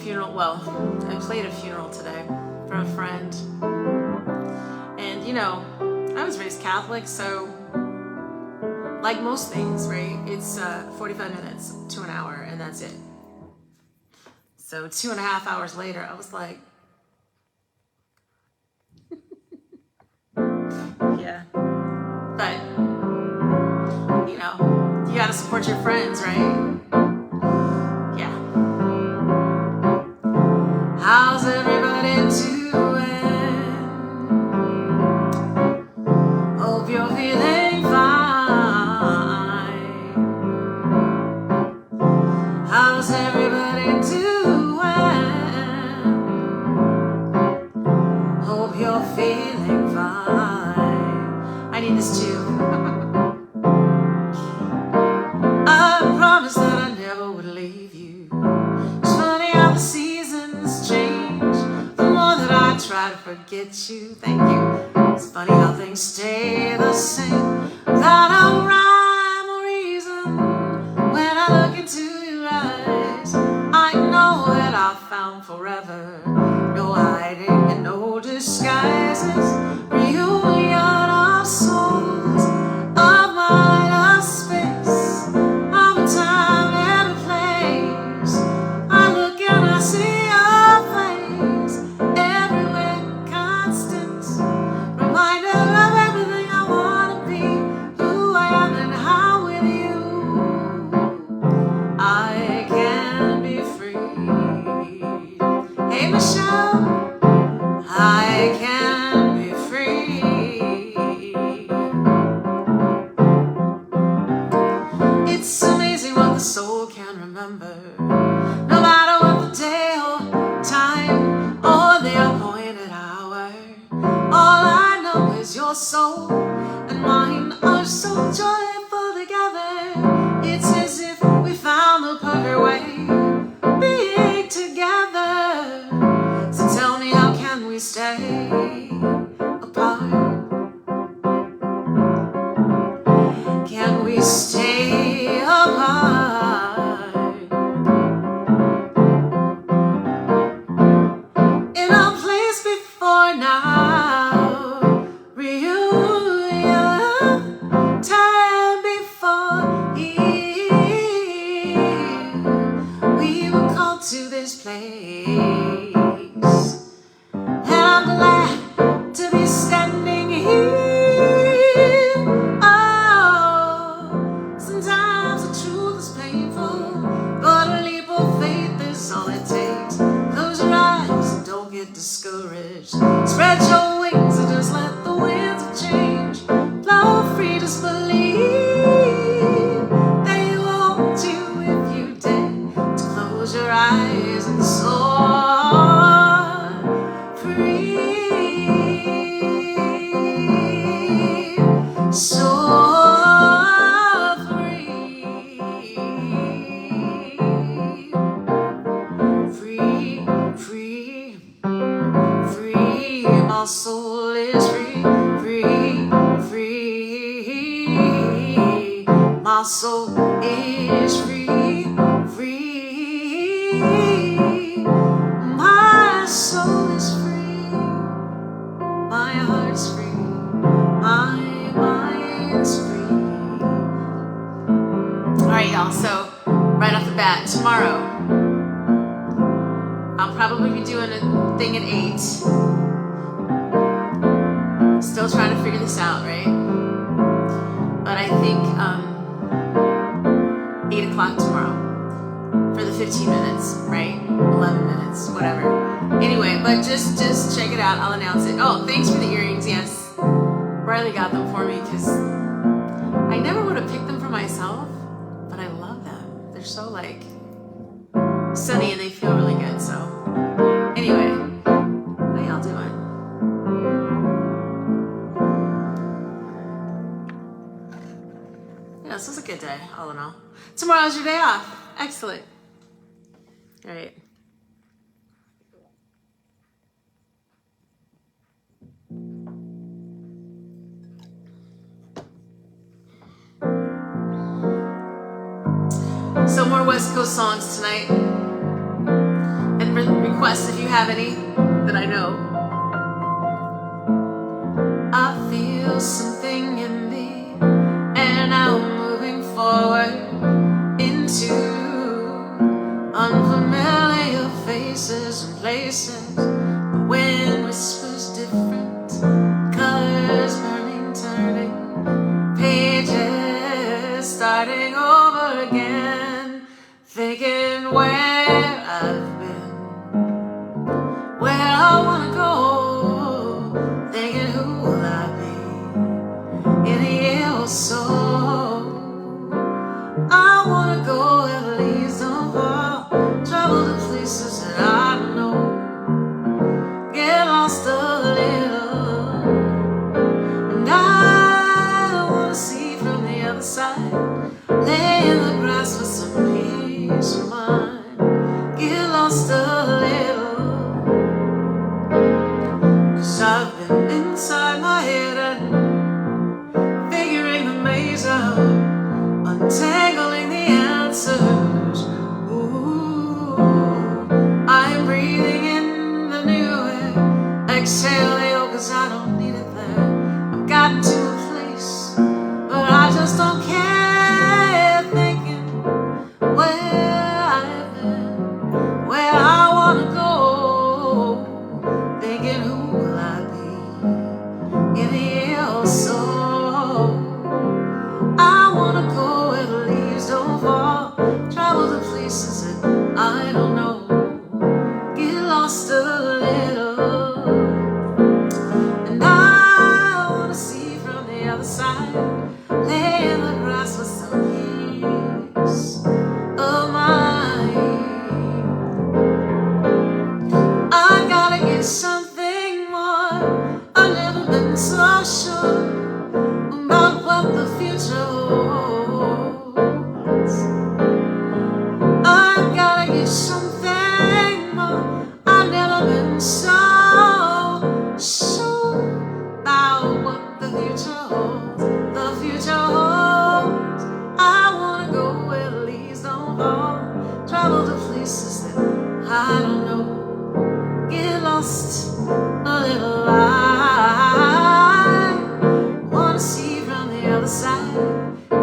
funeral, well, I played a funeral today for a friend. And you know, I was raised Catholic, so like most things, right? It's 45 minutes to an hour and that's it. So 2.5 hours later, I was like, yeah. But, you know, you gotta support your friends, right? Yeah. How's everybody doing? Hope you're feeling fine. How's everybody doing? Hope you're feeling fine. I need this too. I promised that I never would leave you. It's funny how the seasons change. The more that I try to forget you, thank you. It's funny how things stay the same without a rhyme or reason. When I look into your eyes, I know that I found forever. No hiding and no disguises. Reunion of souls, of mind, of space, of a time and a place. I look and I see your face, everywhere constant. Reminder of everything I wanna be, who I am and how with you I can be free. Hey Michelle, I can be free. It's amazing what the soul can remember, no matter what the day or time or the appointed hour. All I know is your soul and mine are so joyful together. It's as if we found the perfect way being together. So tell me, how can we stay apart? Can we stay apart? In a place before now, reunion, time before here, we were called to this place, and I'm glad to be standing here. Oh, sometimes the truth is painful, but a leap of faith is all it takes. Close your eyes and don't get discouraged. Spread your wings and just let the winds of change blow free. Just believe they want you if you dare to close your eyes and soar free. Soar free. Free, free, free. My soul is free, free, free. My soul is free, free. My soul is free. My heart's free. My mind's free. All right, y'all. So right off the bat, tomorrow I'll probably be doing a thing at 8. Still trying to figure this out, right? But I think 8 o'clock tomorrow for the 15 minutes, right? 11 minutes, whatever. Anyway, but just check it out. I'll announce it. Oh, thanks for the earrings. Yes, Riley got them for me because I never would have picked them for myself, but I love them. They're so like sunny and they feel really good. So anyway, how y'all doing? Yeah, this was a good day, all in all. Tomorrow's your day off. Excellent. All right. So more West Coast songs tonight. And for requests if you have any that I know. I feel something in me, and now I'm moving forward into unfamiliar faces and places. The wind whispers different colors, burning, turning pages, starting over again, thinking where I've been, where I wanna go, thinking who will I be in a year or so. I wanna go where the leaves don't fall, travel to places that I don't know, get lost a little, and I wanna see from the other side, lay in the grass with some peace of mind, get lost a little, 'cause I've been inside my head and figuring the maze out, untangling the answers. Ooh, I am breathing in the new air, exhale the old 'cause I don't need it there. I've gotten to a place, but I just don't care, thinking where I've been, where I wanna go, thinking who will I be in a year or so. I wanna go where the leaves don't fall, travel to places that I don't know, get lost a little, and I wanna see from the other side, lay in the grass with some peace of mind. I gotta get something more, I've never been so sure about what the future holds. I've gotta get something more, I've never been so sure about what the future holds. The future holds. I wanna go where the leaves don't fall, travel to places that I don't know, get lost a little. I wanna see from the other side,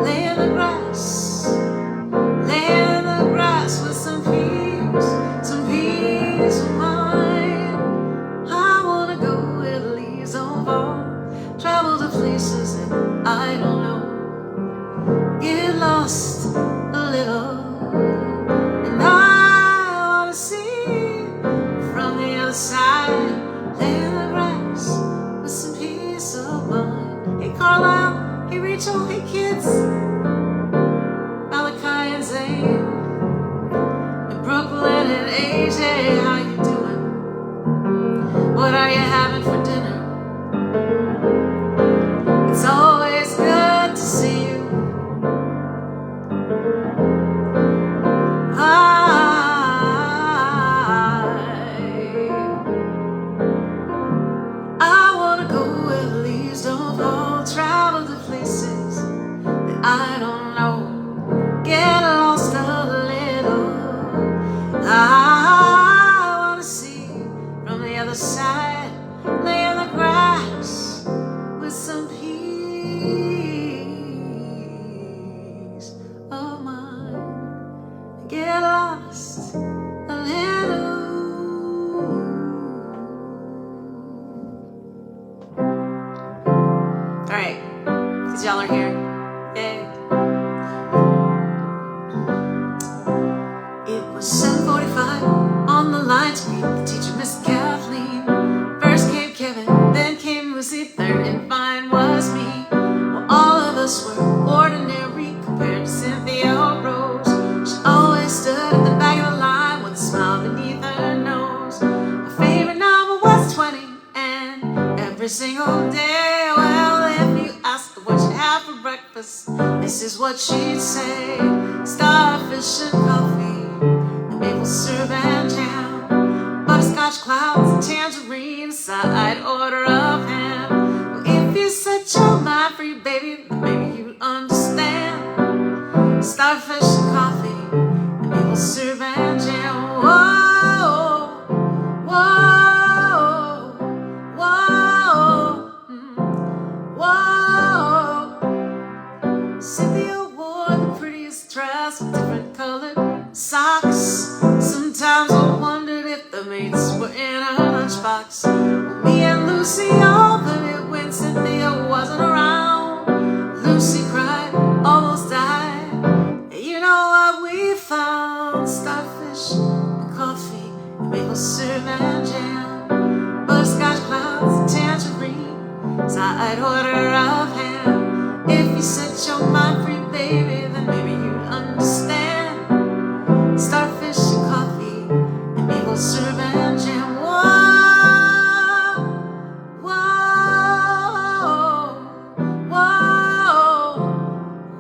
lay in the grass, lay in the grass with some peace of mind. I wanna go where the leaves don't fall, travel to places that I don't know, get lost a little, and I wanna see from the other side, lay in the grass with some peace of mind. Hey Carlisle, hey Rachel, hey kids, Malachi and Zane, and Brooklyn and AJ, how you doing? What are you having for dinner? It's always good to see you. I wanna go where the leaves don't fall, travel to places that I don't know, get lost a little. I wanna see from the other side, lay in the grass with some peace of mind, get lost a little. All right, because y'all are here. Yay. It was 7:45 on the line to meet the teacher, Miss Kathleen. First came Kevin, then came Lucy, third and fine was me. Well, all of us were ordinary compared to Cynthia Rose. She always stood at the back of the line with a smile beneath her nose. My favorite number was 20, and every single day, well, if you ask her what she'd have for breakfast, this is what she'd say: starfish and coffee, and maple syrup and jam, butterscotch clouds and tangerines, I'd order of ham. Well, if you set your mind free, baby, then maybe you'd understand. Starfish and coffee, and maple syrup and jam. Whoa, I'd order of him. If you set your mind free, baby, then maybe you'd understand. Starfish and coffee and maple syrup and jam. Whoa, whoa, whoa,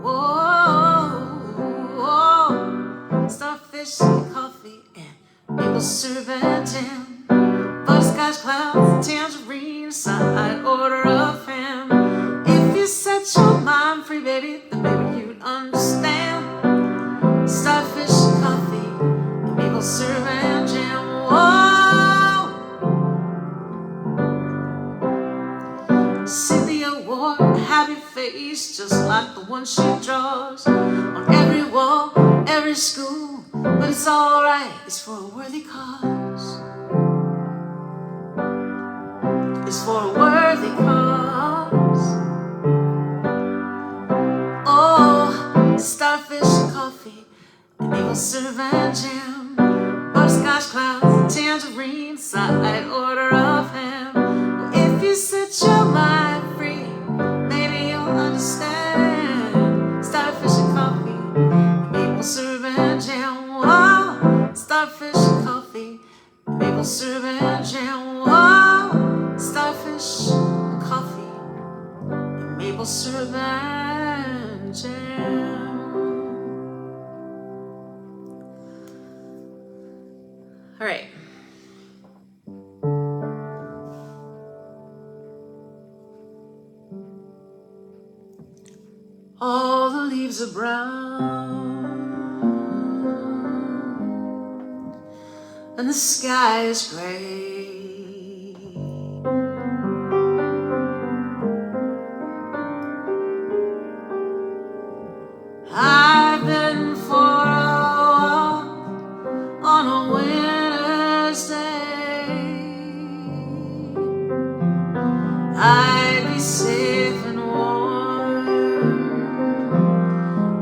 whoa, whoa. Starfish and coffee and maple syrup and jam. Butterscotch clouds, tangerines, I'd order of him. If you set your mind free, baby, then maybe you'd understand. Starfish and coffee, and maple syrup and jam. Whoa! Cynthia wore a happy face, just like the one she draws on every wall, every school. But it's alright, it's for a worthy cause. It's for a worthy cause. Oh, starfish and coffee, and maple syrup and jam. Butterscotch clouds, tangerines, I'd order of him. Well, if you set your mind free, maybe you'll understand. Starfish and coffee, and maple syrup and jam. Whoa, starfish and coffee, and maple syrup and jam. Whoa, starfish and coffee, and maple syrup and jam. All right. All the leaves are brown and the sky is gray. I've been for a walk on a winter's day. I'd be safe and warm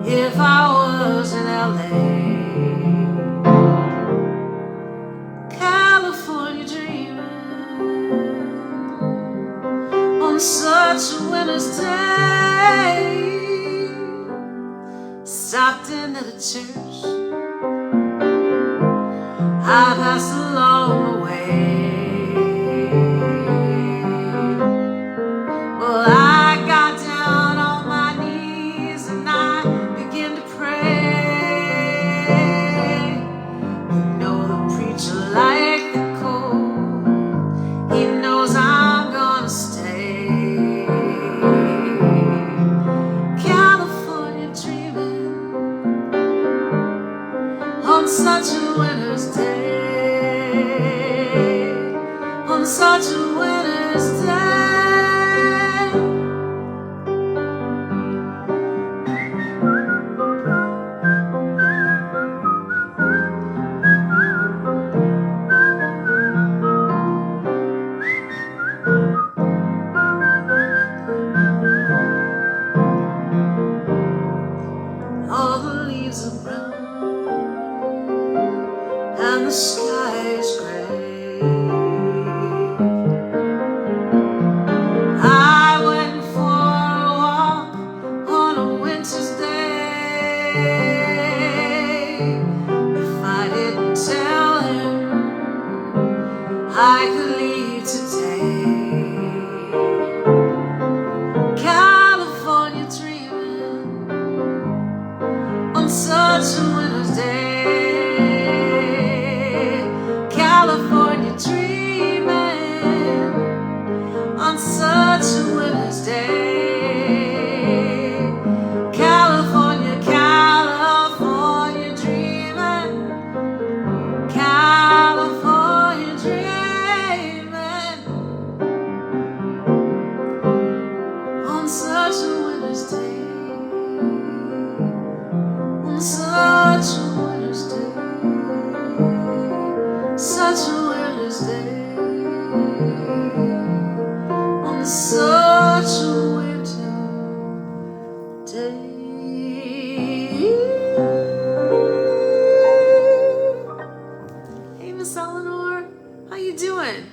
if I was in LA. California dreaming on such a winter's day. Stopped in at a church I passed along the way. Well, I got down on my knees and I began to pray. You know the preacher liked the cold. He knows I'm gonna stay. California dreaming on such a winter's day. On such a winter's day. All the leaves are brown and the sky is gray. I went for a walk on a winter's day. If I didn't tell him I could leave today. California dreaming on such a winter's day. California dreaming on such a winter's day. California, California dreaming. California dreaming on such a winter's day. On such a winter's day. Such a winter's day. On such a winter day. Hey, Miss Eleanor, how you doing?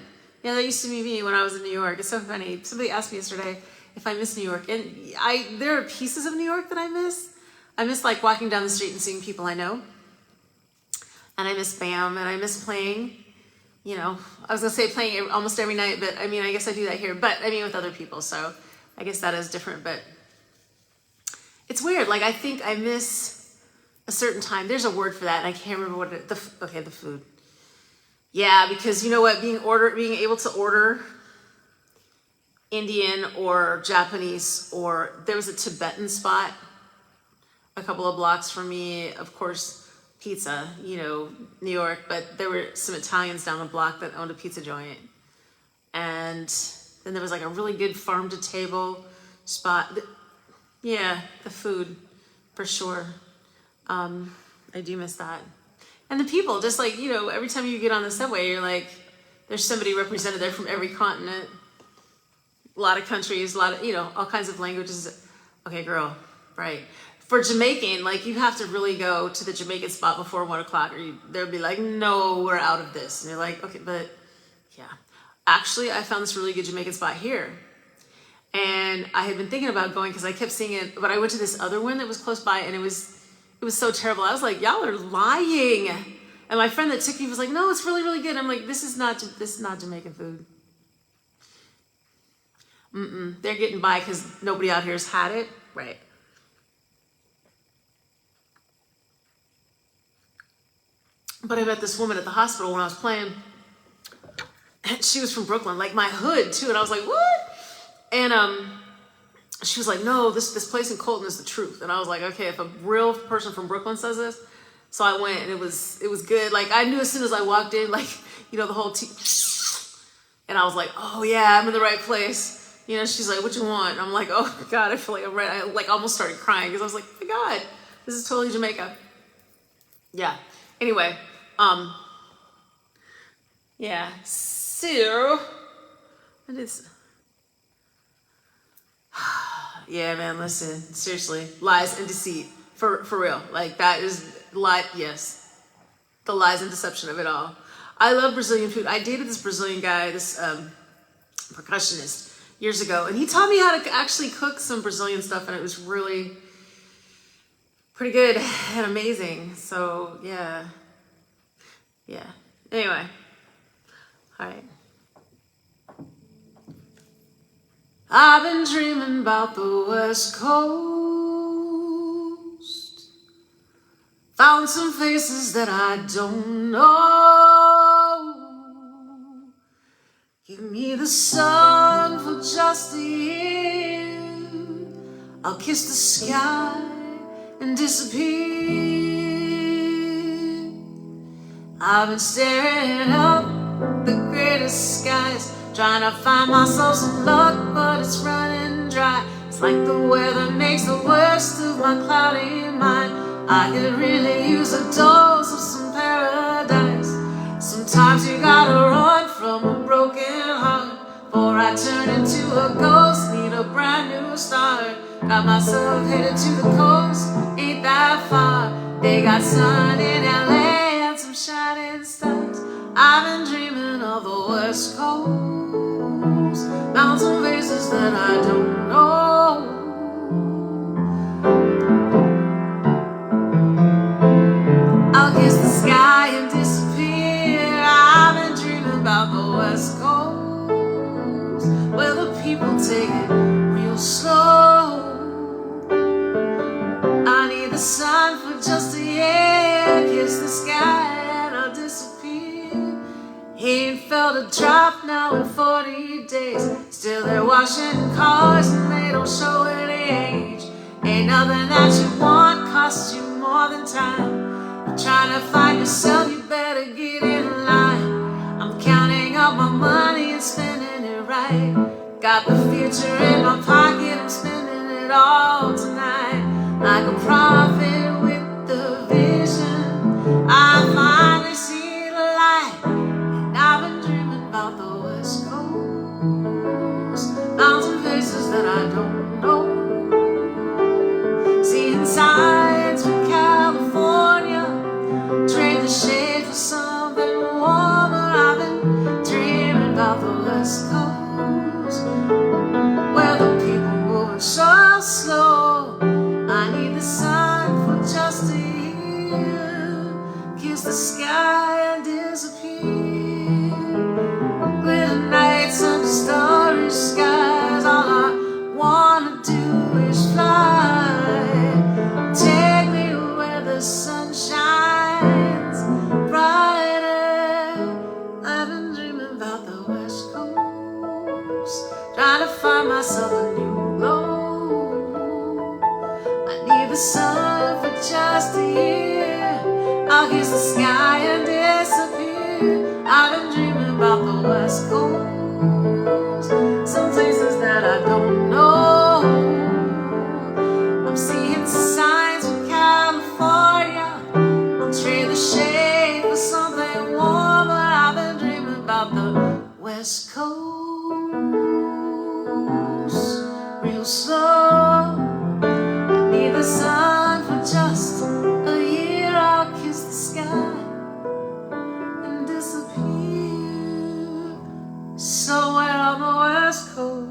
Yeah, that used to be me when I was in New York. It's so funny. Somebody asked me yesterday if I miss New York. And there are pieces of New York that I miss. I miss like walking down the street and seeing people I know. And I miss BAM, and I miss playing, you know, I was gonna say playing almost every night, but I mean, I guess I do that here, but I mean with other people, so I guess that is different, but it's weird. Like, I think I miss a certain time. There's a word for that, and I can't remember what the food. Yeah, because you know what, being able to order Indian or Japanese, or there was a Tibetan spot a couple of blocks from me, of course, pizza, you know, New York, but there were some Italians down the block that owned a pizza joint. And then there was like a really good farm to table spot. Yeah, the food, for sure. I do miss that. And the people, just like, you know, every time you get on the subway, you're like, there's somebody represented there from every continent, a lot of countries, a lot of, you know, all kinds of languages. Okay, girl, right. For Jamaican, like, you have to really go to the Jamaican spot before 1 o'clock, or they'll be like, no, we're out of this. And you're like, okay, but yeah. Actually, I found this really good Jamaican spot here. And I had been thinking about going because I kept seeing it, but I went to this other one that was close by, and it was so terrible. I was like, y'all are lying. And my friend that took me was like, no, it's really, really good. I'm like, this is not Jamaican food. They're getting by because nobody out here has had it. Right. But I met this woman at the hospital when I was playing. She was from Brooklyn, like my hood too. And I was like, what? And she was like, no, this place in Colton is the truth. And I was like, okay, if a real person from Brooklyn says this. So I went, and it was good. Like, I knew as soon as I walked in, like, you know, the whole and I was like, oh yeah, I'm in the right place. You know, she's like, what you want? And I'm like, oh God, I feel like I'm right. I like almost started crying because I was like, oh my God, this is totally Jamaica. Yeah. Anyway, yeah. So, it is. Yeah, man, listen, seriously, lies and deceit, for real. Like, that is lie. Yes, the lies and deception of it all. I love Brazilian food. I dated this Brazilian guy, this percussionist, years ago, and he taught me how to actually cook some Brazilian stuff, and it was really pretty good and amazing. So yeah. Anyway, all right. I've been dreaming about the West Coast. Found some faces that I don't know. Give me the sun for just a year. I'll kiss the sky and disappear. I've been staring up the greatest skies, trying to find myself some luck, but it's running dry. It's like the weather makes the worst of my cloudy mind. I could really use a dose of some paradise. Sometimes you gotta run from a broken heart, before I turn into a ghost, need a brand new start. Got myself headed to the coast, ain't that far. They got sun in LA and some shining stars. I've been dreaming of the West Coast, mountain faces that I don't know. I'll kiss the sky and disappear. I've been dreaming about the West Coast, where the people take it real slow. I need the sun for just a year. Kiss the sky and I'll disappear. Ain't felt a drop now in 40 days. Still they're washing cars and they don't show any age. Ain't nothing that you want costs you more than time. You're trying to find yourself, you better get in line. I'm counting up my money and spending it right. Got the future in my pocket, I'm spending it all tonight. Like a prophet with the vision, I finally see the light. And I've been dreaming about the West Coast, mountain faces that I don't know. Seeing signs from California, trade the shade for something warmer. I've been dreaming about the West Coast, where the people the sun for just a year. I'll kiss the sky and disappear. I've been dreaming about the West Coast, some places that I don't know. I'm seeing signs from California. I'll trade the shade for something warmer. I've been dreaming about the West Coast, real slow. Need the sun for just a year. I'll kiss the sky and disappear somewhere on the West Coast.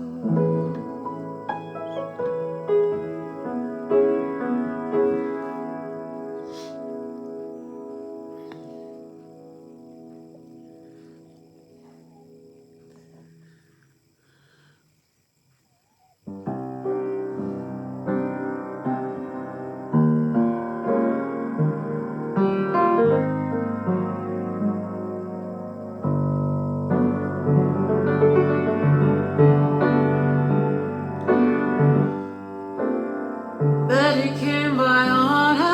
Betty came by on her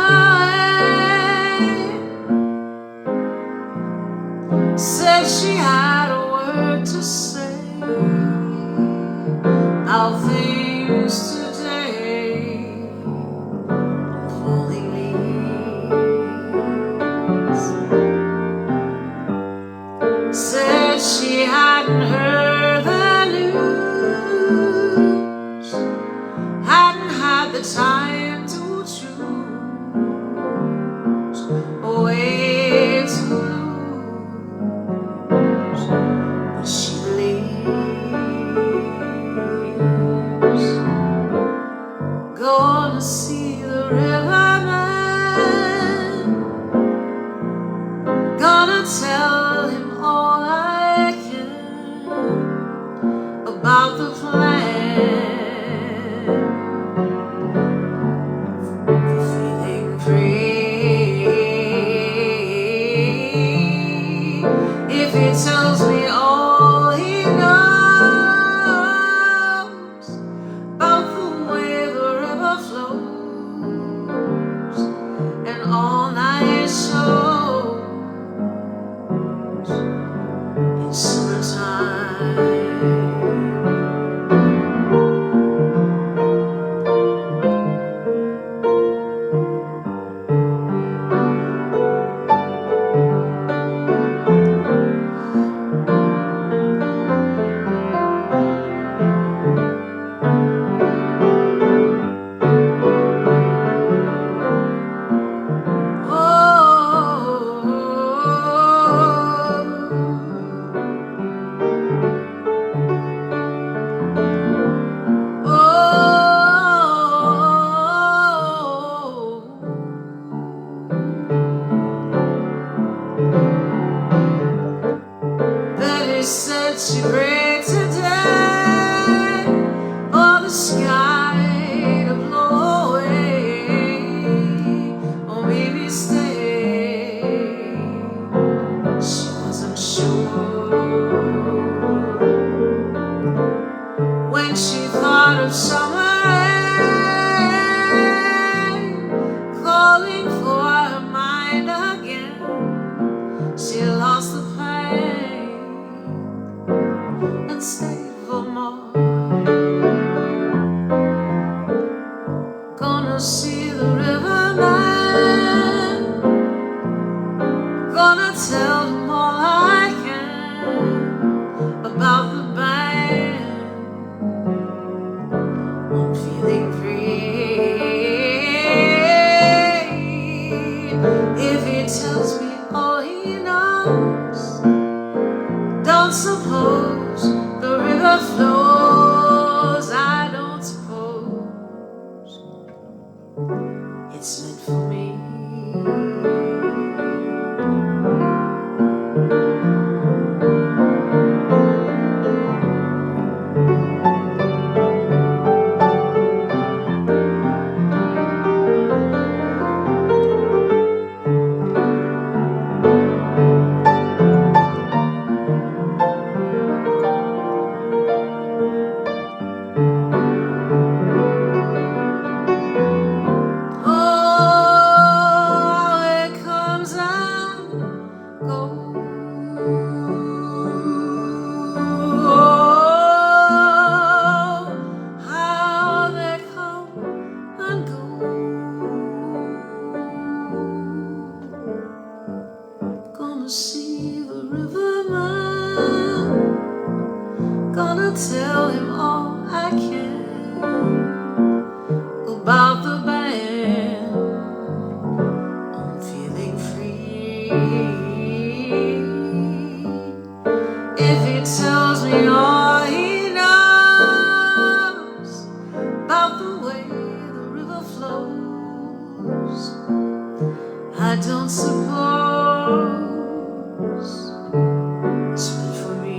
way, said she had a word to say about things today, falling leaves. Said she hadn't heard the news, hadn't had the time to choose a way to lose, but she believes. Gonna see the riverman, gonna tell him all I can about the plan. If he tells me all he knows about the way the river flows and all night shows in summertime. Said she prayed today for the sky to blow away or maybe stay. She wasn't sure when she thought of summer rain calling for her mind again. She lost the pain and stayed for more. Gonna see the riverman, gonna tell him all I can about the band. I'm feeling free if he tells me all he knows. Don't suppose the river flows, I don't suppose it's meant for me. gonna see the riverman, gonna tell him all I can about the band. I'm feeling free if he tells me all he knows about the way the river flows. I don't suppose it's meant for me.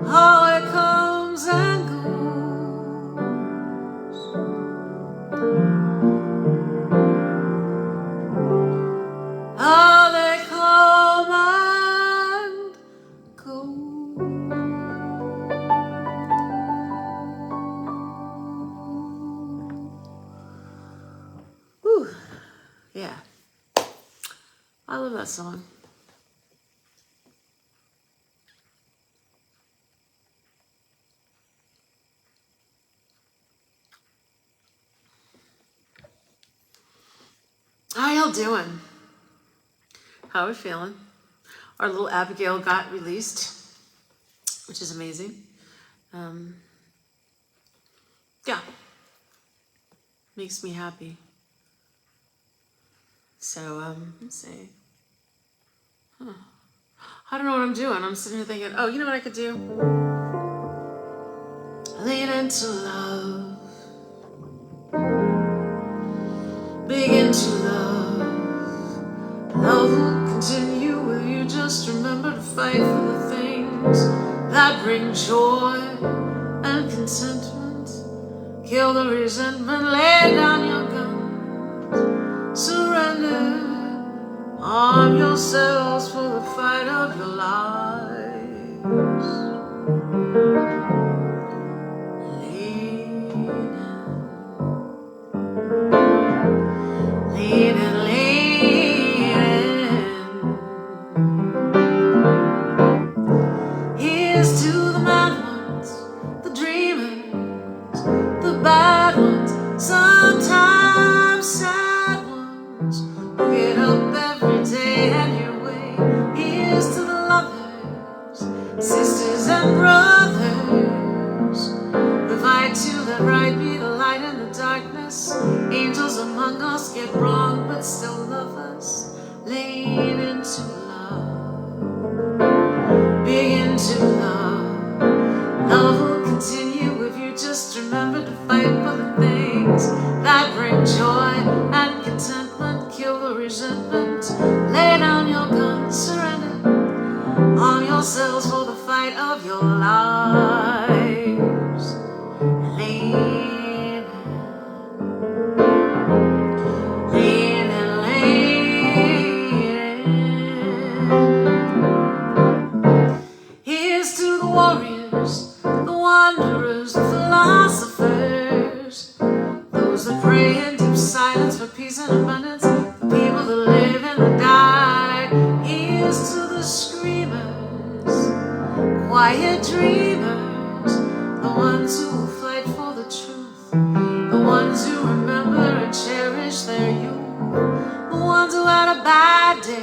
How it comes and goes, how they come and go. Whew. Yeah, I love that song. How y'all doing? How are we feeling? Our little Abigail got released, which is amazing. Yeah, makes me happy. So, let's see. I don't know what I'm doing. I'm sitting here thinking, oh, you know what I could do? Lean into love. Big into love. Love will continue with you. Just remember to fight for the things that bring joy and contentment. Kill the resentment. Lay down your guns. Surrender. Arm yourselves for the fight of your lives. Leaning, leaning. Here's to the mad ones, the dreamers, the bad ones, sometimes sad ones, who get up every day and your way. Here's to the lovers, sisters and brothers, the fight to the right, be the light in the darkness. Angels among us get wrong but still love us. Lean into love, big into love. Love will continue if you just remember to fight for the things that bring joy and contentment. Kill the resentment. Lay down your guns. Surrender. Arm yourselves for the fight of your lives. Lean. Here's to the warriors, the wanderers, the philosophers, those that pray in deep silence for peace and abundance, the people that live and that die. Here's to the screamers, quiet dreamers, the ones who will fight for the truth, the ones who remember and cherish their youth, the ones who had a bad day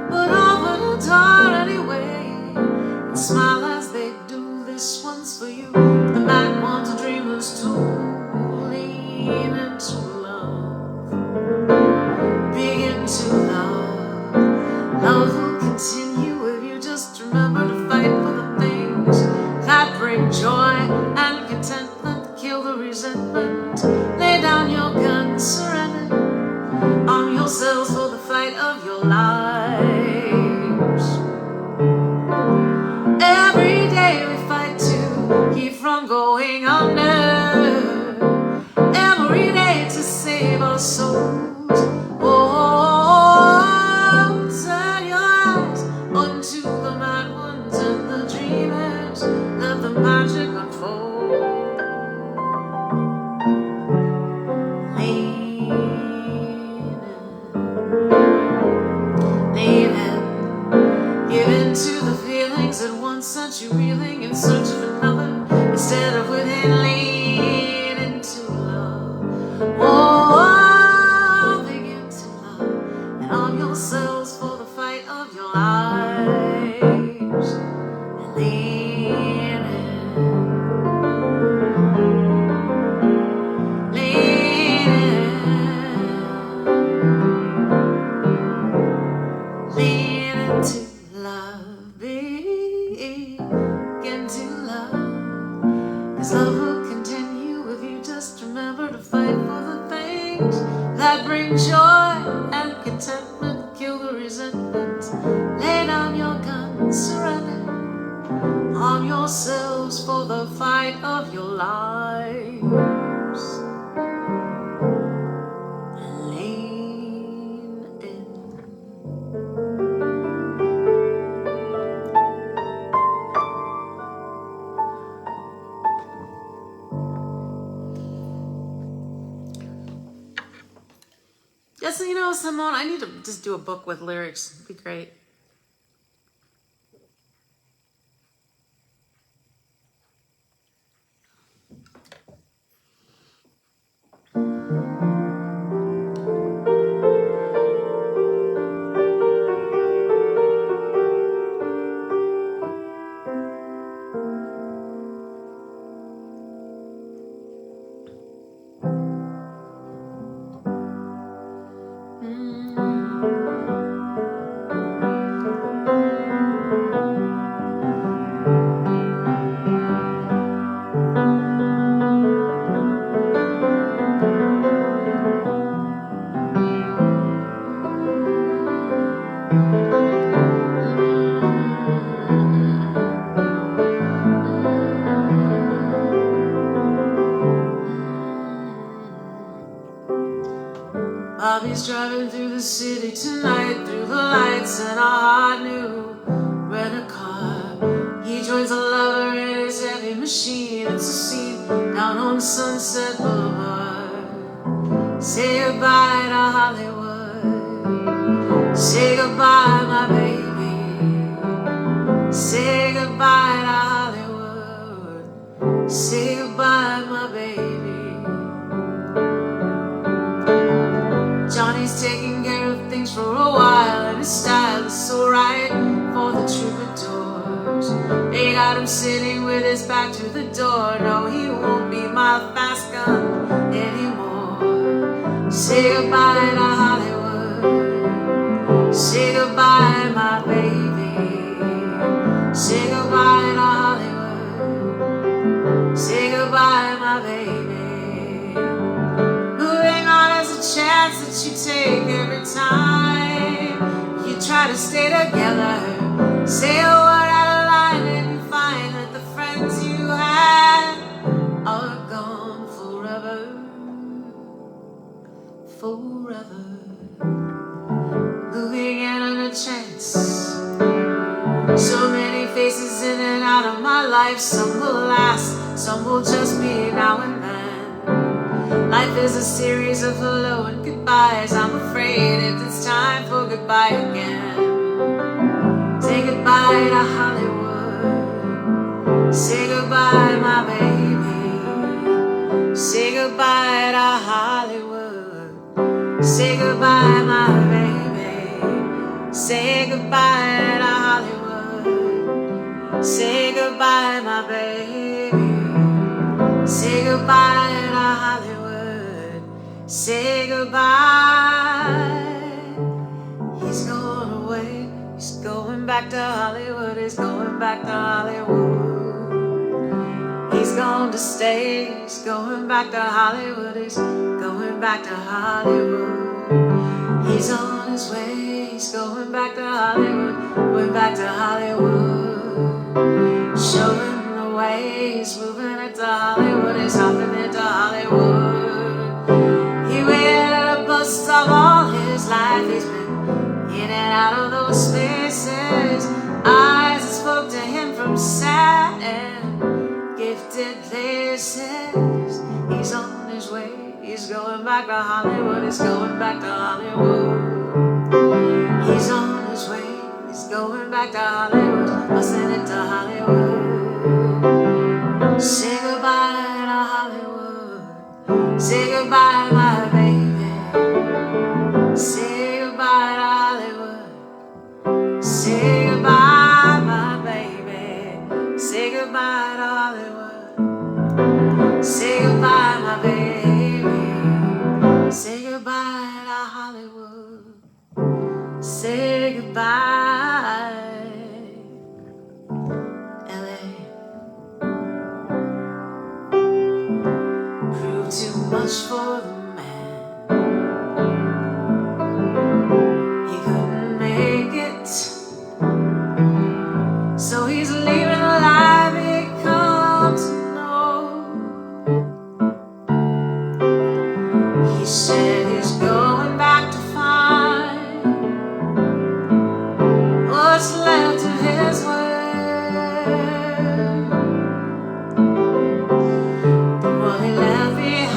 but open a door anyway and smile as they do. This one's for you. The mad ones are dreamers too. Lean into love, big into love. Love will continue if you just remember to fight for the things that bring joy and contentment. Kill the resentment. Lay down your guns. Surrender. Arm yourselves for the fight of your lives. Every day we fight to keep from going under. Every day to save our souls. Oh, turn your eyes unto the mad one. you the feelings that once sent you reeling in search of another, instead of within, lean into love. Oh, begin to love and arm yourselves for the fight of your lives. And lean in, lean in, lean into love, begin to love. 'Cause love will continue if you just remember to fight for the things that bring joy and contentment. Kill the resentment, lay down your guns, surrender. Arm yourselves for the fight of your lives. Lean in. Yes, you know, Simone, I need to just do a book with lyrics. It'd be great. Bobby's driving through the city tonight, through the lights in a hot new rent-a-car. He joins a lover in his heavy machine. It's a scene down on Sunset Boulevard. Say goodbye to Hollywood. Say goodbye, my baby. Say goodbye to Hollywood. Say goodbye, my baby. Johnny's taking care of things for a while, and his style is so right for the troubadours. They got him sitting with his back to the door. No, he won't be my fast gun anymore. Say goodbye to Hollywood. Say goodbye, my baby. Say goodbye to Hollywood. Say goodbye, my baby. Chance that you take every time you try to stay together. Say a word out of line and you find that the friends you had are gone forever, forever. Moving in on a chance. So many faces in and out of my life. Some will last, some will just be now and then. Life is a series of hello and goodbyes. I'm afraid it's time for goodbye again. Say goodbye to Hollywood. Say goodbye, my baby. Say goodbye to Hollywood. Say goodbye, my baby. Say goodbye to Hollywood. Say goodbye, my baby. Say goodbye to Hollywood. Say goodbye. He's going away. He's going back to Hollywood. He's going back to Hollywood. He's going to stay. He's going back to Hollywood. He's going back to Hollywood. He's on his way. He's going back to Hollywood. Going back to Hollywood. Show him the way. He's moving into Hollywood. He's hopping into Hollywood. He waited at a bus stop all his life. He's been in and out of those spaces. Eyes that spoke to him from sad and gifted places. He's on his way. He's going back to Hollywood. He's going back to Hollywood. He's on his way. He's going back to Hollywood. send it to Hollywood. Say goodbye to Hollywood. Say goodbye, my baby. Say goodbye to Hollywood. Say goodbye, my baby. Say goodbye to Hollywood. Say goodbye, my baby. Say goodbye to Hollywood. Say goodbye, LA. Proved too much for the man. He couldn't make it, so he's leaving the life he come to know. He said he's going back to find what's left of his world, what he left behind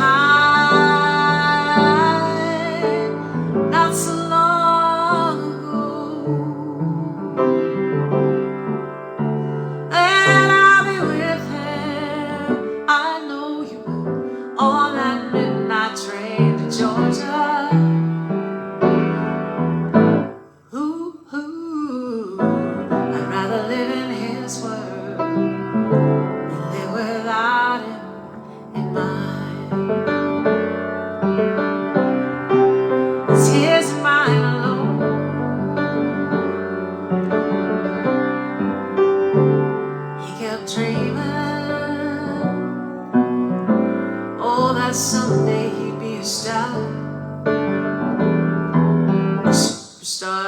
not so long ago. And I'll be with him, I know you will, on that midnight train to Georgia. I'd rather live in his world than live without him in mine. It's his and mine alone. He kept dreaming, oh, that someday he'd be a star.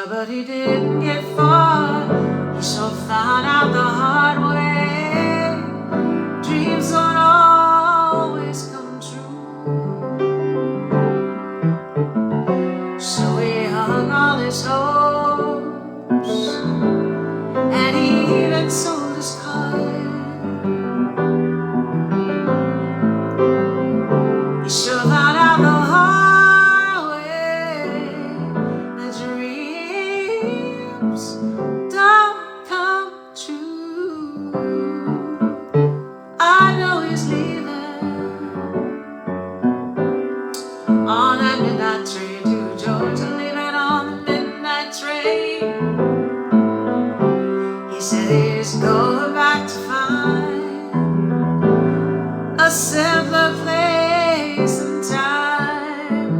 But he didn't get far. He sure found out the hard way. Dreams don't always come true. So he hung all his hopes, and he even sold his car. He sure found out the hard way. The dreams don't come true. I know he's leaving on that midnight train to Georgia, leaving on the midnight train. He said he's going back to find a simpler place and time.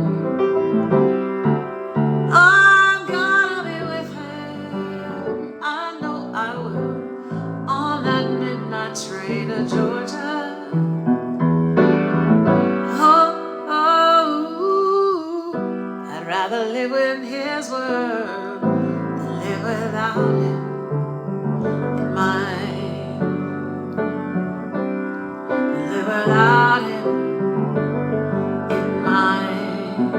I'm gonna be with him, I know I will, on that midnight train to Georgia. I'd rather live in his world than live without him in mine. Live without him in mine.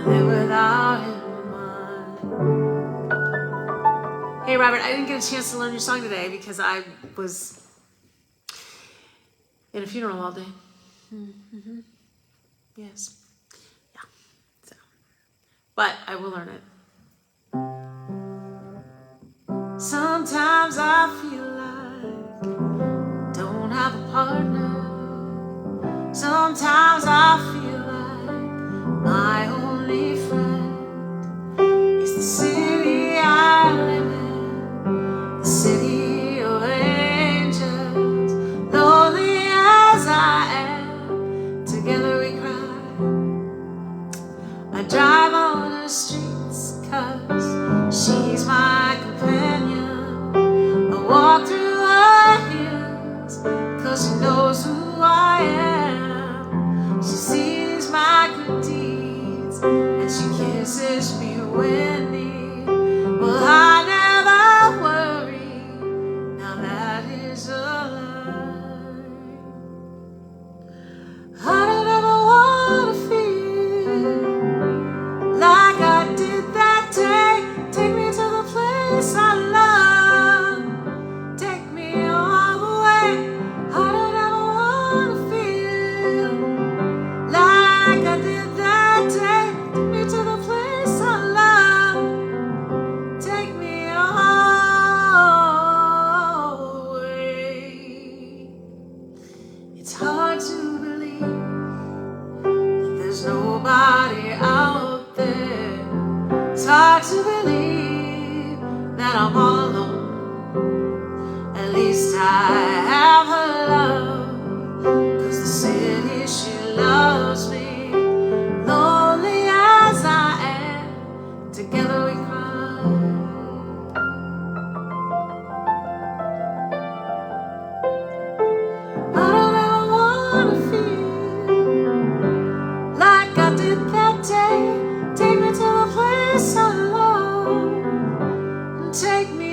Live without him in mine. Hey Robert, I didn't get a chance to learn your song today because I was in a funeral all day. Yes. Yeah. So, but I will learn it. Sometimes I feel like don't have a partner. Sometimes I feel like my only friend is the city I live in, the city of angels. Lonely as I am, together we cry. I drive on the streets 'cause she's my companion. I walk through the hills 'cause she knows who I am. She's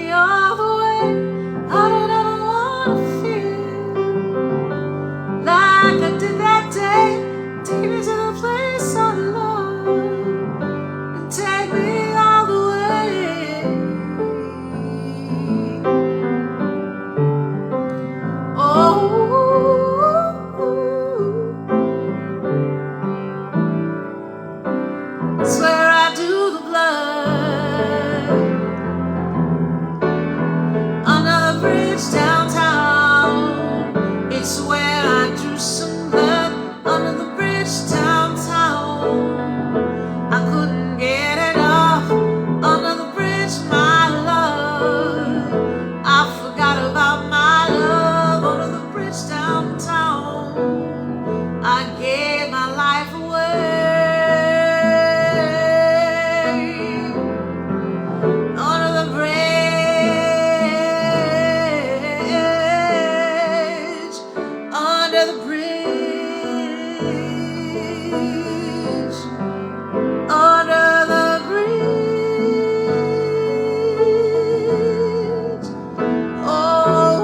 me all the way. I don't ever wanna feel like I did that day. Take me to the place I love and take me all the way. Oh, it's where I do the blood under the bridge downtown. It's where I drew some blood under the bridge downtown. I couldn't get it off under the bridge, my love. I forgot about my love under the bridge downtown. I gave my life away under the bridge, under the bridge, under the bridge. Oh,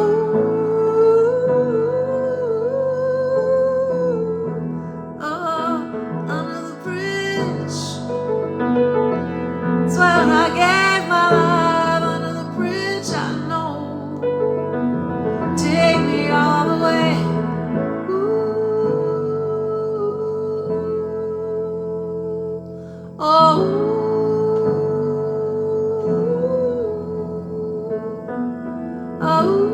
under the bridge. It's where I gave my life under the bridge. I know. Take me all the way. Ooh. Oh. Oh.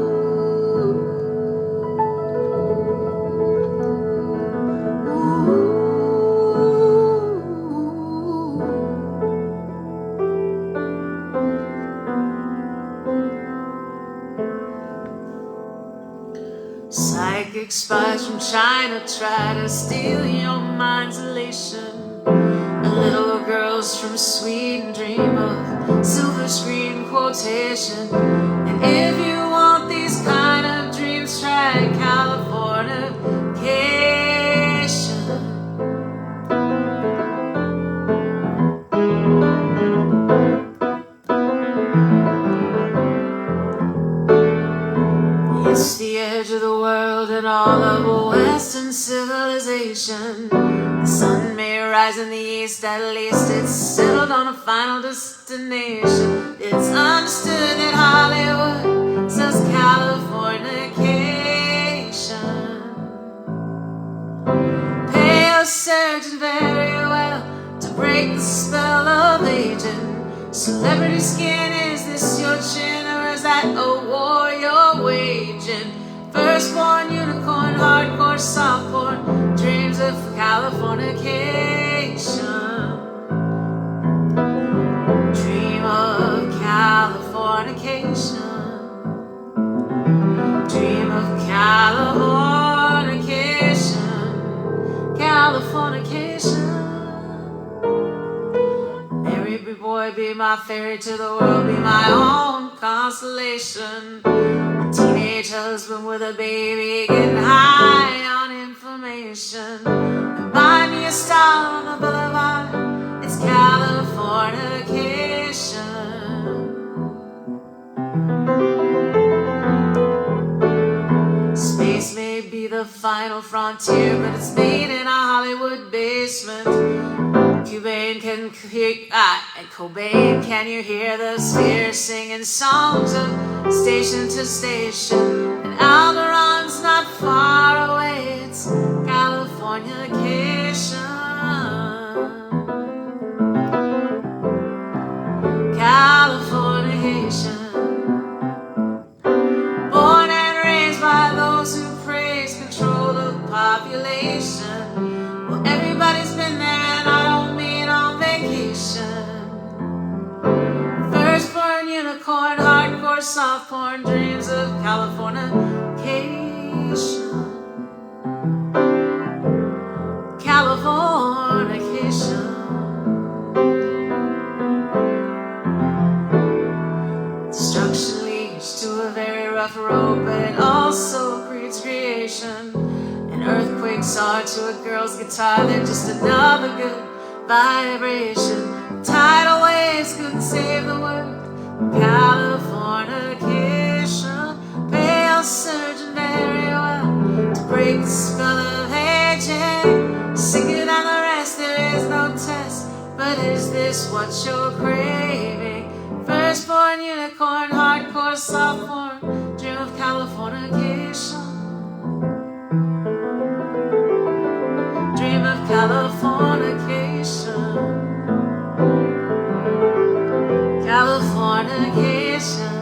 Psychic spies from China try to steal your mind's elation. And little girls from Sweden dream of silver screen quotation. And if you want these kind of dreams, try Californication. It's the edge of the world and all of Western civilization. The sun may rise in the east, at least it's settled on a final destination. It's understood that Hollywood sells Californication. Pay your surgeon very well to break the spell of aging. Celebrity skin, is this your chin, or is that a war you're waging? Firstborn unicorn, hardcore, soft porn, dreams of Californication. Dream of Californication. Dream of Californication. Californication. Mary, be boy, be my ferry to the world, be my own constellation. Teenage husband with a baby, getting high on information. And buy me a style on the boulevard, it's Californication. Space may be the final frontier, but it's made in a Hollywood basement. Cobain, can you hear the sphere singing songs of station to station? And Alderon's not far away, it's Californication. Californication. Born and raised by those who praise control of population. Well, everybody's been there, and I don't mean on vacation. Firstborn unicorn, hardcore, soft porn, dreams of Californication. Californication. Destruction leads to a very rough road, but it also breeds creation. And earthquakes are to a girl's guitar, they're just another good vibration. Tidal waves couldn't save the world. California. what you're craving. Firstborn unicorn, hardcore sophomore, dream of Californication. Dream of Californication. Californication.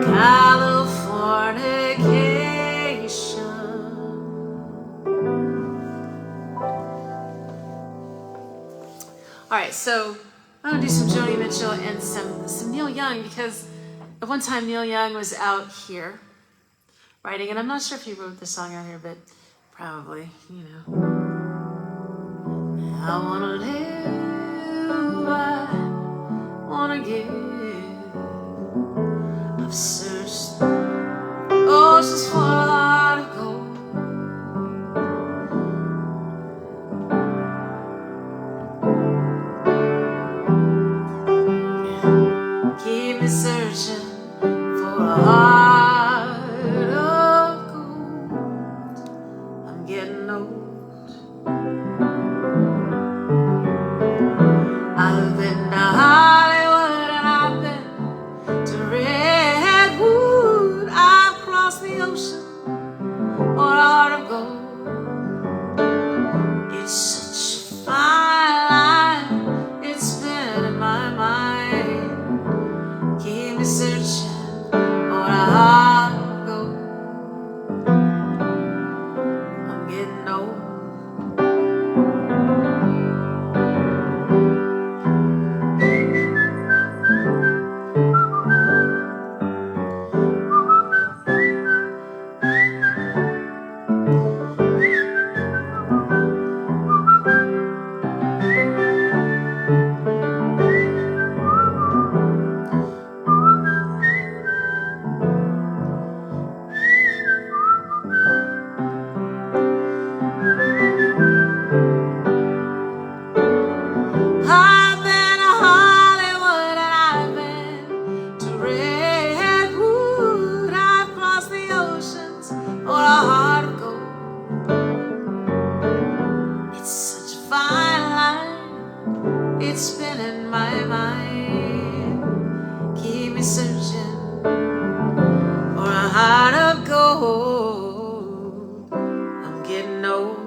Californication. All right, so I'm gonna do some Joni Mitchell and some Neil Young, because at one time Neil Young was out here writing, and I'm not sure if he wrote the song out here, but probably, you know. I wanna live, I wanna give. I've searched oceans for a heart of gold. Keep me searching for a heart of gold. I'm getting old. I've been to Hollywood and I've been to Redwood. I've crossed the ocean for a heart of gold. It's such a fine line, it's been in my mind. Keep me searching for a heart of gold. I'm getting old. I've been to Hollywood and I've been to Redwood. I've crossed the oceans for a heart of gold. It's such a fine line, it's been in my mind. Keep me searching for a heart of gold. I'm getting old.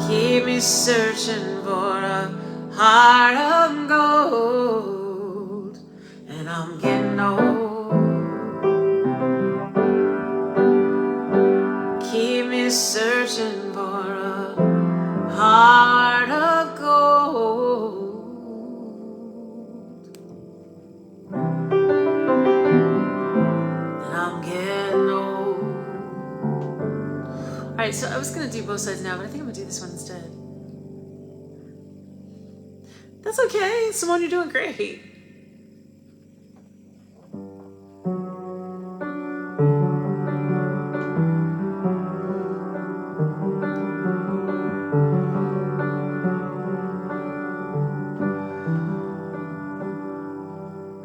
Keep me searching for a heart of gold, and I'm getting old. Keep me searching for a heart of gold, and I'm getting old. All right, so I was gonna do both sides now, but I think I'm gonna do this one instead. That's okay, Simone, you're doing great.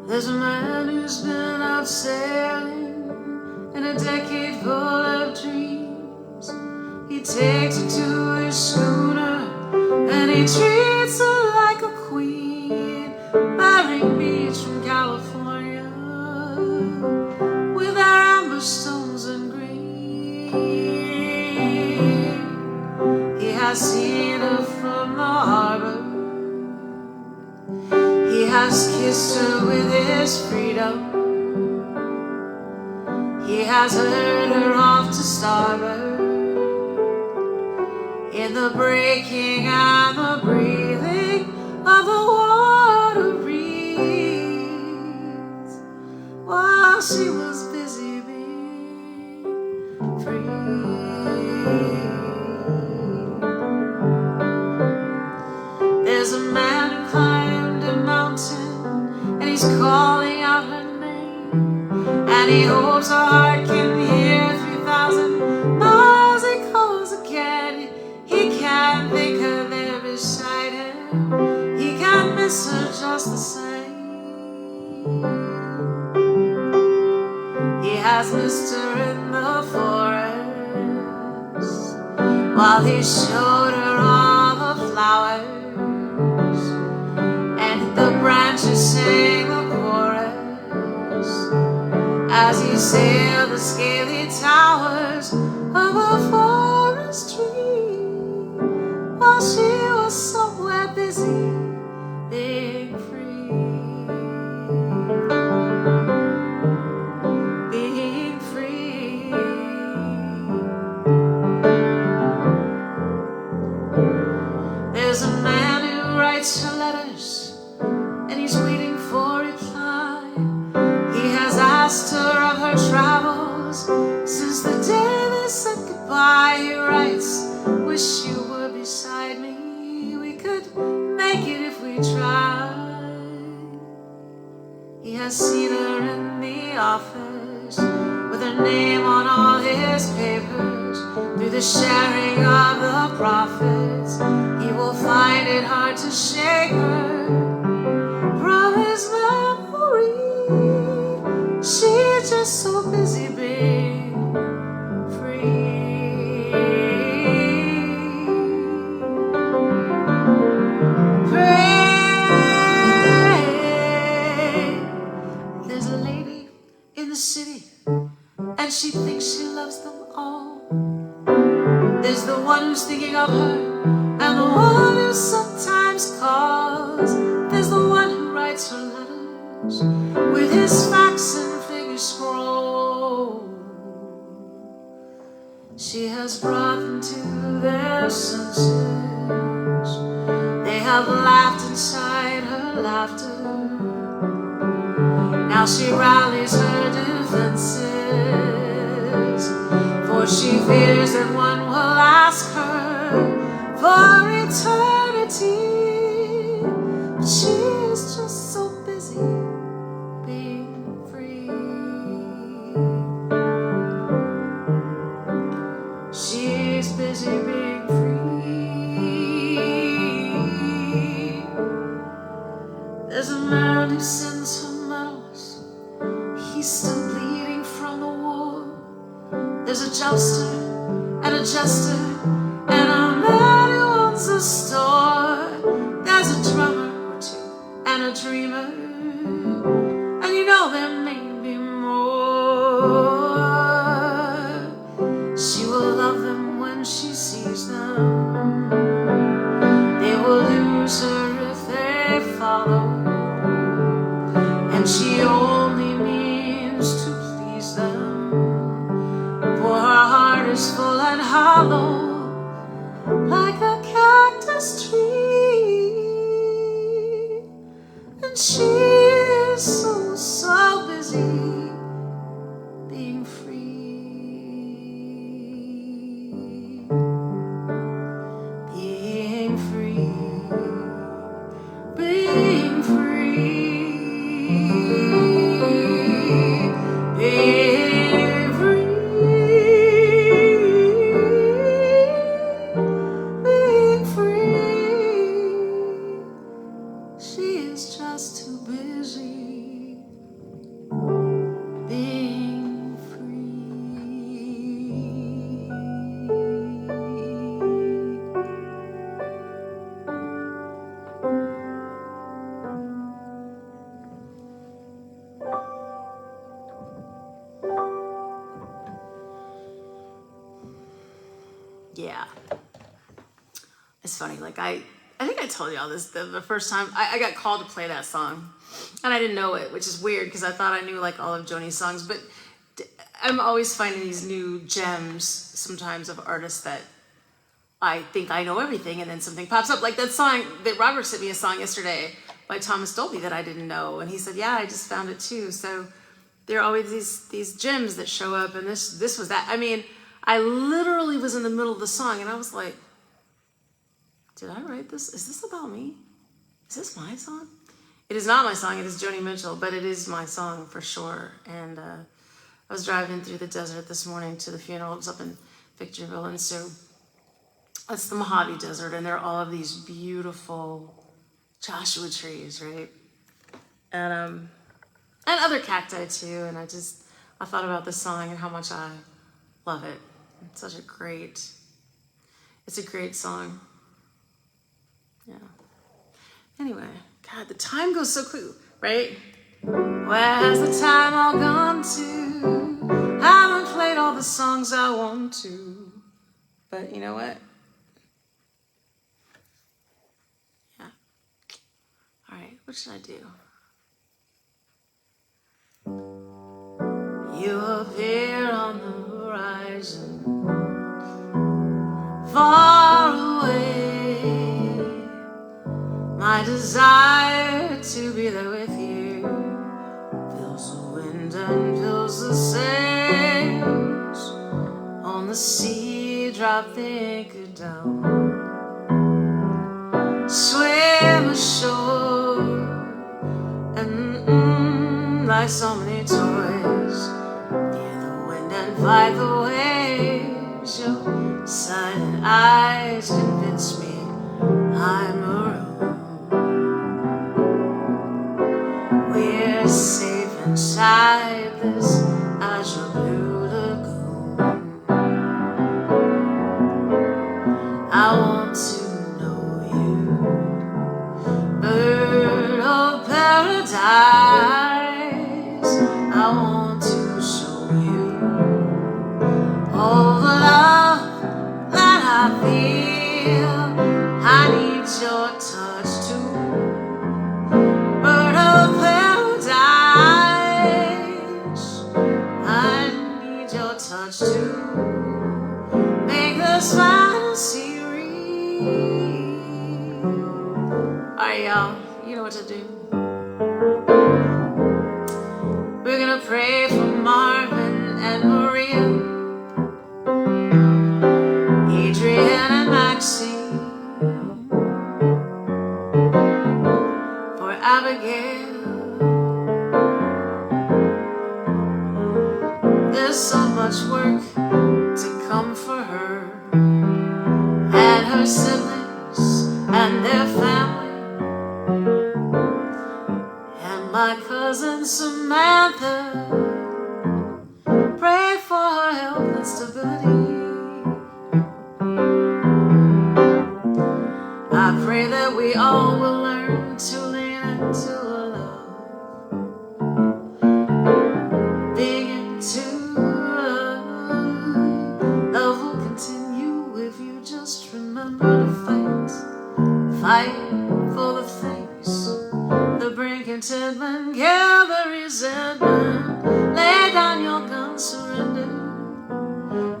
There's a man who's been out sailing in a decade full of dreams. He takes her to his schooner and he treats her like a queen. Barring Beach from California, with our amber stones and green. He has seen her from the harbor. He has kissed her with his freedom. He has heard her off to starboard, in the breaking and the breathing of the water breeze, while she was busy being free. There's a man who climbed a mountain and he's calling out her name, and he hopes her heart can hear 3,000 miles it calls again. He can't think her there beside him, he can't miss her just the same. He has missed her in the forest, while he showed her all the flowers, and the branches sang the chorus as he sailed the scaly towers of a forest tree, while she was somewhere busy being free, being free. There's a man who writes her letters, and he's waiting for reply. He has asked her of her travels since the day they said goodbye. He writes, wish you were beside me, we could make it if we tried. He has seen her in the office with her name on all his papers. Through the sharing of the profits, he will find it hard to shake her from his memory. She's just so busy being free. There's a lady in the city, and she thinks she loves them all. There's the one who's thinking of her, and the one who sometimes calls. There's the one who writes her letters with his fax and figure scroll. She has brought them to their senses. They have laughed inside her laughter. Now she rallies her defenses, for she fears that one will ask her for eternity. But she is just so busy being free. She's busy being free. There's a man who sends her medals. He's still bleeding from the war. There's a jouster and a jester and a man who owns a store. There's a drummer or two and a dreamer, and you know there may be more. She will love them when she sees them. They will lose her if they follow, and she only means to please them, for her heart is full and hollow like a cactus tree, and she is so busy being free, being free, being free, being free, being free. She is just too busy being free. Yeah, it's funny. Like I think I told y'all this the first time I got called to play that song, and I didn't know it, which is weird because I thought I knew like all of Joni's songs. But I'm always finding these new gems sometimes of artists that I think I know everything, and then something pops up. Like that song that Robert sent me a song yesterday by Thomas Dolby that I didn't know, and he said, "Yeah, I just found it too." So there are always these gems that show up, and this was that. I mean, I literally was in the middle of the song, and I was like, "Did I write this? Is this about me? Is this my song?" It is not my song. It is Joni Mitchell, but it is my song for sure. And I was driving through the desert this morning to the funeral. It was up in Victorville, and so it's the Mojave Desert, and there are all of these beautiful Joshua trees, right? And other cacti too. And I thought about this song and how much I love it. It's such a great It's a great song. Yeah. Anyway, God, the time goes so quick, right? Where has the time all gone to? Haven't played all the songs I want to. But you know what? Yeah. All right, what should I do? You appear on the horizon, far away. My desire to be there with you fills the wind and fills the sails. On the sea, drop the anchor down. Swim ashore, and like so many toys, hear the wind and fight the waves. Your silent eyes convince me I'm marooned. We're safe inside this azure blue lagoon. I want to know you, bird of paradise. I want to show you all the love that I feel. I need your touch too, bird of paradise. I need your touch too. Make the smile series. Alright, y'all, you know what to do. We're gonna pray for Marvin and Maria, Adrian and Maxine, for Abigail. There's so much work to come for her and her siblings and their family, and my cousin Samantha. Pray for her health and stability. I pray that we all will learn to lean into love, big into love. Love will continue if you just remember to fight for the things that bring contentment, kill the resentment. Lay down your gun, surrender,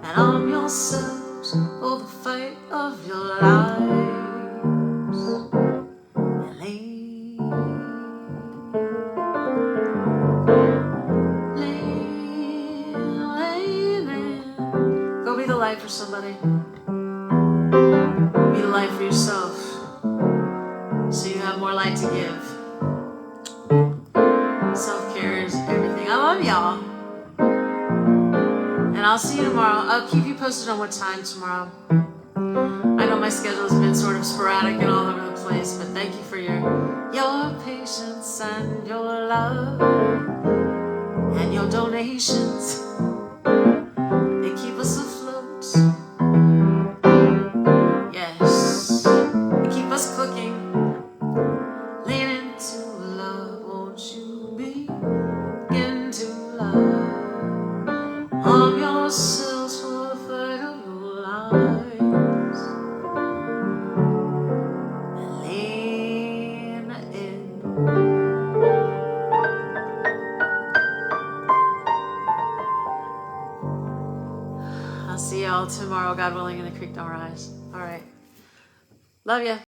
and arm yourselves for the fight of your lives. Go be the light for somebody. Be the light for yourself, so you have more light to give. Self-care is everything. I love y'all, and I'll see you tomorrow. I'll keep you posted on what time tomorrow. I know my schedule has been sort of sporadic and all over the place, but thank you for your patience and your love and your donations. They keep us afloat. Yes, they keep us cooking. Lean into love, won't you begin to love? Arm yourselves for the fight of your lives, and lean in. I'll see y'all tomorrow, God willing, and the creek don't rise. All right. Love ya.